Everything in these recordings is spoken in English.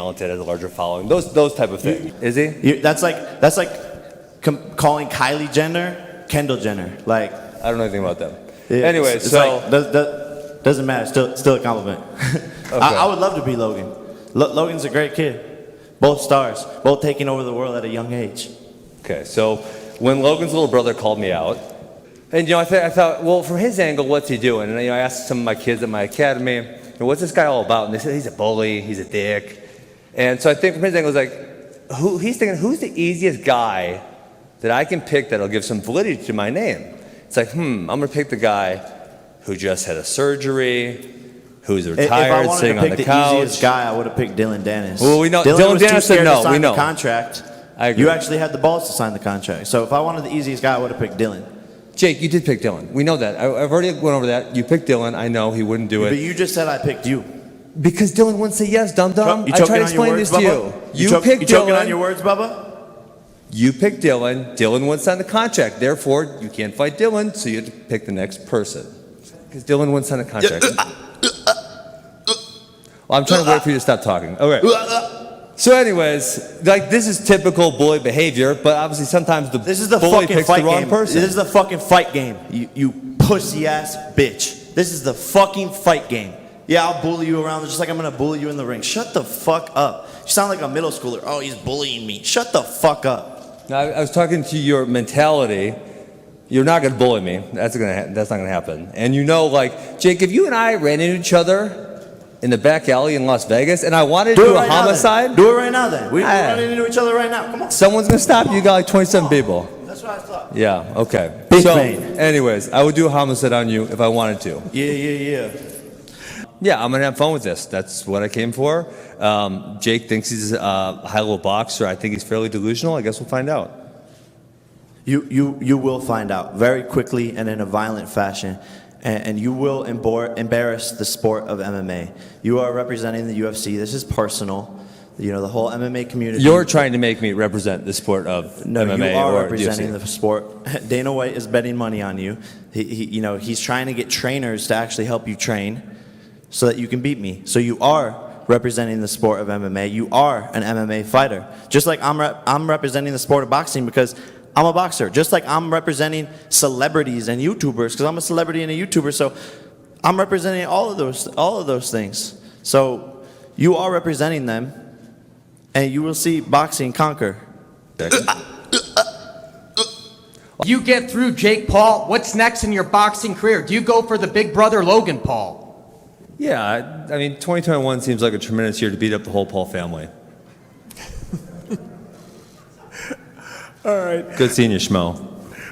talented, has a larger following. Those type of things. Is he? That's like calling Kylie Jenner Kendall Jenner. Like, I don't know anything about them. Anyway, so like, doesn't matter. Still a compliment. Okay. I would love to be Logan. Logan's a great kid. Both stars, both taking over the world at a young age. Okay, so when Logan's little brother called me out, and I thought, well, from his angle, what's he doing? And I asked some of my kids at my academy, what's this guy all about? And they said he's a bully, he's a dick. And so I think from his angle, it's like, he's thinking, who's the easiest guy that I can pick that'll give some validity to my name? It's like, I'm gonna pick the guy who just had a surgery, who's retired, sitting on the couch. If I wanted to pick the easiest guy, I would have picked Dylan Dennis. Well, we know Dylan was Dennis too scared said no. to sign We know the contract. I agree. You actually had the balls to sign the contract. So if I wanted the easiest guy, I would have picked Dylan. Jake, you did pick Dylan. We know that. I've already went over that. You picked Dylan. I know he wouldn't do it. But you just said I picked you. Because Dylan wouldn't say yes, dum-dum. You I tried to choking on your explain words, this to Bubba? you. You picked You choking Dylan. on your words, Bubba? You picked Dylan. Dylan wouldn't sign the contract. Therefore, you can't fight Dylan, so you have to pick the next person. Because Dylan wouldn't sign the contract. Well, I'm trying to wait for you to stop talking. Okay. So anyways, like, this is typical bully behavior, but obviously sometimes the bully picks the wrong person. This is the fucking fight game, you pussy ass bitch. This is the fucking fight game. Yeah, I'll bully you around just like I'm gonna bully you in the ring. Shut the fuck up. You sound like a middle schooler. Oh, he's bullying me. Shut the fuck up. Now, I was talking to your mentality. You're not gonna bully me. That's not gonna happen. And like, Jake, if you and I ran into each other in the back alley in Las Vegas, and I wanted to do a homicide. Do it right now then. We're running into each other right now. Come on. Someone's gonna stop you. You got like 27 people. That's what I thought. Yeah, okay. Big so, pain. anyways, I would do a homicide on you if I wanted to. Yeah. Yeah, I'm gonna have fun with this. That's what I came for. Jake thinks he's a high-level boxer. I think he's fairly delusional. I guess we'll find out. You will find out very quickly and in a violent fashion. And you will embarrass the sport of MMA. You are representing the UFC. This is personal. The whole MMA community. You're trying to make me represent the sport of MMA you are or representing UFC. the sport. Dana White is betting money on you. He's trying to get trainers to actually help you train so that you can beat me. So you are representing the sport of MMA. You are an MMA fighter. Just like I'm representing the sport of boxing because I'm a boxer, just like I'm representing celebrities and YouTubers, because I'm a celebrity and a YouTuber. So I'm representing all of those things. So you are representing them, and you will see boxing conquer. You get through Jake Paul. What's next in your boxing career? Do you go for the big brother Logan Paul? Yeah, I mean, 2021 seems like a tremendous year to beat up the whole Paul family. All right. Good seeing you, Schmo.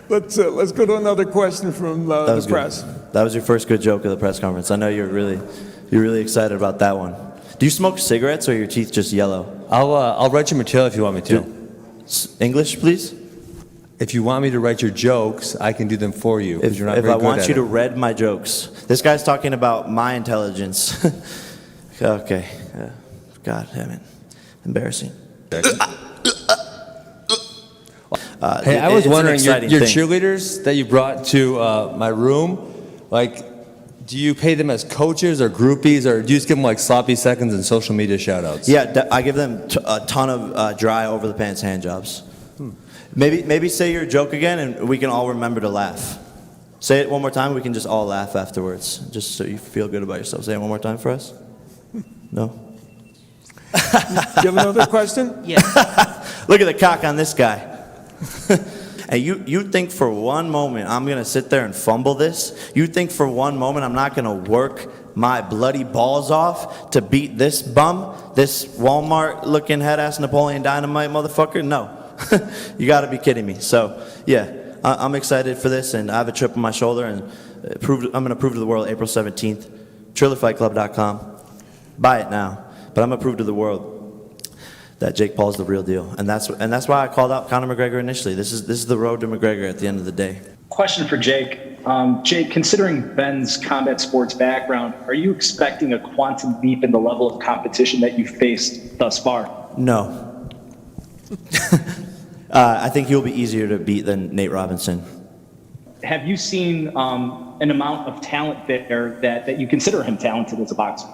Let's go to another question from the press. That was your first good joke of the press conference. I know you're really excited about that one. Do you smoke cigarettes or are your teeth just yellow? I'll write your material if you want me to. English, please. If you want me to write your jokes, I can do them for you. If I want you to read my jokes, this guy's talking about my intelligence. Okay. God damn it, embarrassing. Hey, I was wondering, your thing. cheerleaders that you brought to my room, like, do you pay them as coaches or groupies, or do you just give them like sloppy seconds and social media shout-outs? Yeah, I give them a ton of dry over-the-pants hand jobs. Maybe say your joke again, and we can all remember to laugh. Say it one more time, we can just all laugh afterwards, just so you feel good about yourself. Say it one more time for us. No? Do you have another question? Yeah. Look at the cock on this guy. And you think for one moment I'm going to sit there and fumble this? You think for one moment I'm not going to work my bloody balls off to beat this bum? This Walmart-looking head-ass Napoleon Dynamite motherfucker? No. You got to be kidding me. So, yeah, I'm excited for this, and I have a chip on my shoulder, and I'm going to prove to the world April 17th. TrillerFightClub.com. Buy it now. But I'm going to prove to the world that Jake Paul's the real deal. And that's why I called out Conor McGregor initially. This is the road to McGregor at the end of the day. Question for Jake. Jake, considering Ben's combat sports background, are you expecting a quantum leap in the level of competition that you've faced thus far? No. I think he'll be easier to beat than Nate Robinson. Have you seen an amount of talent there that you consider him talented as a boxer?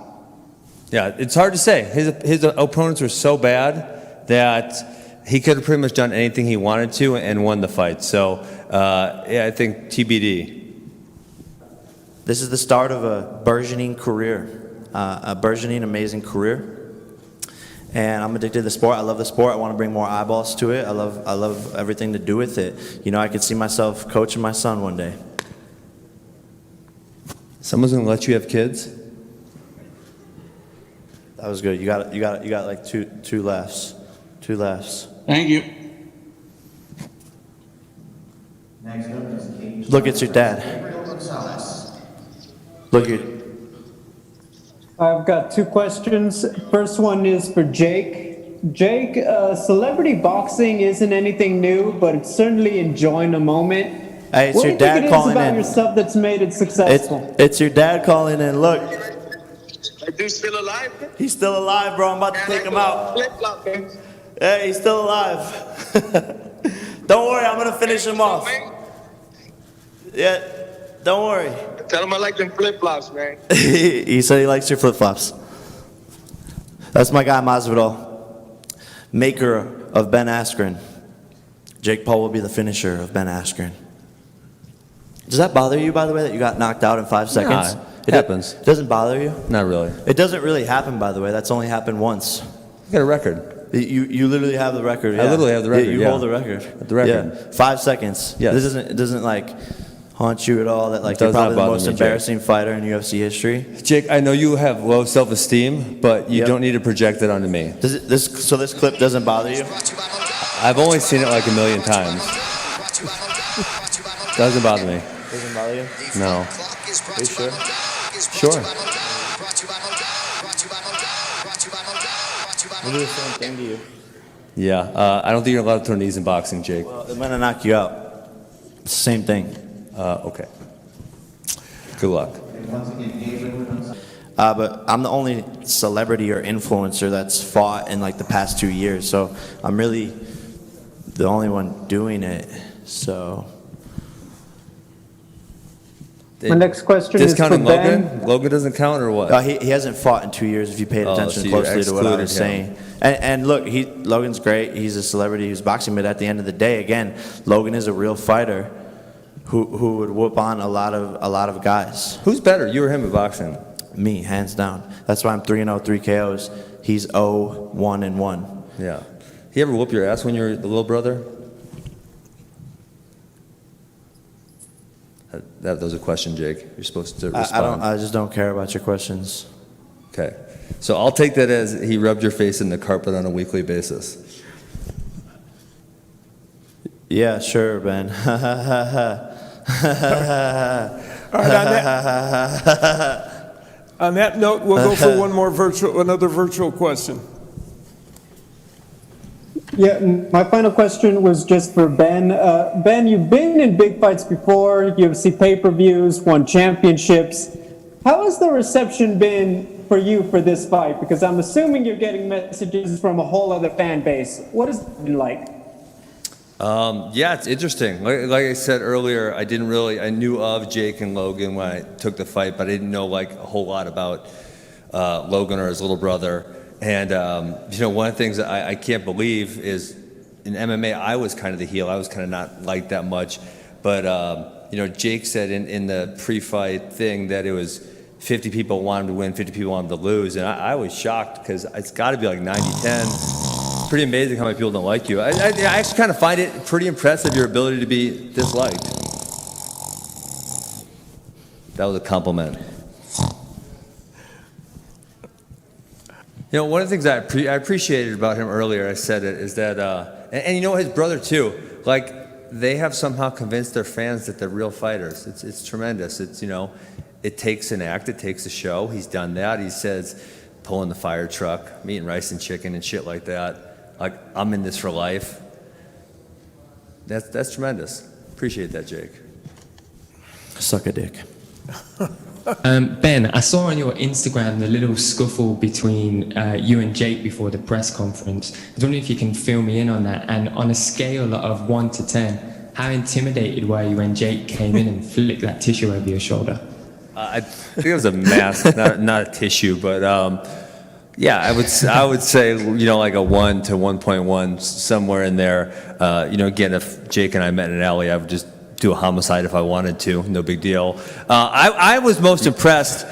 Yeah, it's hard to say. His opponents were so bad that he could have pretty much done anything he wanted to and won the fight. So, yeah, I think TBD. This is the start of a burgeoning career, a burgeoning, amazing career. And I'm addicted to the sport. I love the sport. I want to bring more eyeballs to it. I love everything to do with it. You know, I could see myself coaching my son one day. Someone's gonna let you have kids? That was good. You got like two laughs. Two laughs. Thank you. Look, it's your dad. Look, I've got two questions. First one is for Jake. Jake, celebrity boxing isn't anything new, but it's certainly enjoying a moment. Hey, it's what your do you think dad it is calling about in. yourself that's made it successful? It's your dad calling in. Look, Is he still alive? he's still alive, bro. I'm about to take him out. Flip-flop, man. Hey, he's still alive. Don't worry, I'm gonna finish him off. Yeah, don't worry. Tell him I like them flip-flops, man. He said he likes your flip-flops. That's my guy Masvidal, maker of Ben Askren. Jake Paul will be the finisher of Ben Askren. Does that bother you, by the way, that you got knocked out in 5 seconds? Nah, it happens. Doesn't bother you? Not really. It doesn't really happen, by the way. That's only happened once. I got a record. You literally have the record. I literally have the record, You yeah. hold the record. The record. Yeah. 5 seconds. Yes. It doesn't like haunt you at all. That like It you're does not probably the bother most me, Jake. embarrassing fighter in UFC history. Jake, I know you have low self-esteem, but you Yep. don't need to project it onto me. So this clip doesn't bother you? I've only seen it like a million times. Doesn't bother me. Doesn't bother you? No. Are you sure? Sure. We'll do the same thing to you. Yeah. I don't think you're allowed to throw knees in boxing, Jake. Well, it might not knock you out. It's the same thing. Okay. Good luck. But I'm the only celebrity or influencer that's fought in like the past 2 years, so I'm really the only one doing it. So My next question is for Discounting Ben. Logan? Logan doesn't count or what? he hasn't fought in 2 years. If you paid attention so you closely to what I excluded was him. saying, and look, Logan's great. He's a celebrity who's boxing, but at the end of the day, again, Logan is a real fighter who would whoop on a lot of guys. Who's better, you or him in boxing? Me, hands down. That's why I'm 3-0, 3 KOs. He's 0-1-1. Yeah. He ever whoop your ass when you were the little brother? That was a question, Jake. You're supposed to respond. I just don't care about your questions. Okay. So I'll take that as he rubbed your face in the carpet on a weekly basis. Yeah, sure, Ben. All right, on that note, we'll go for another virtual question. Yeah, my final question was just for Ben. Ben, you've been in big fights before, UFC pay-per-views, won championships. How has the reception been for you for this fight? Because I'm assuming you're getting messages from a whole other fan base. What has it been like? Yeah, it's interesting. Like I said earlier, I knew of Jake and Logan when I took the fight, but I didn't know like a whole lot about Logan or his little brother. And one of the things that I can't believe is in MMA, I was kind of the heel. I was kind of not liked that much. But, Jake said in the pre-fight thing that it was 50 people wanted him to win, 50 people wanted him to lose. And I was shocked because it's got to be like 90-10. Pretty amazing how many people don't like you. I actually kind of find it pretty impressive, your ability to be disliked. That was a compliment. One of the things I appreciated about him earlier, I said it, is that, and his brother too, like, they have somehow convinced their fans that they're real fighters. It's tremendous. It takes an act, it takes a show. He's done that. He says, pulling the fire truck, me eating rice and chicken and shit like that. Like, I'm in this for life. That's tremendous. Appreciate that, Jake. Suck a dick. Ben, I saw on your Instagram the little scuffle between you and Jake before the press conference. I was wondering if you can fill me in on that. And on a scale of 1 to 10, how intimidated were you when Jake came in and flicked that tissue over your shoulder? I think it was a mask, not a tissue, but Yeah, I would say, like a 1 to 1.1, somewhere in there. Again, if Jake and I met in an alley, I would just do a homicide if I wanted to. No big deal. I was most impressed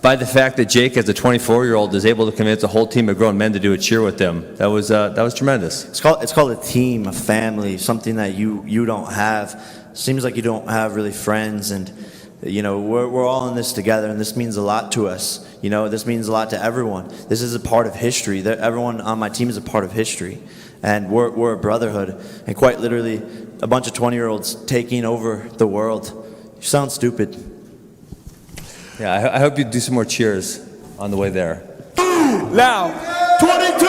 by the fact that Jake, as a 24-year-old, is able to convince a whole team of grown men to do a cheer with him. That was tremendous. It's called a team, a family, something that you don't have. Seems like you don't have really friends, and we're all in this together, and this means a lot to us. This means a lot to everyone. This is a part of history. Everyone on my team is a part of history, and we're a brotherhood. And quite literally, a bunch of 20-year-olds taking over the world. You sound stupid. Yeah, I hope you do some more cheers on the way there. Now, 22 till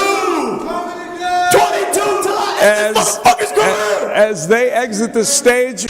I end this motherfucker's career. as they exit the stage.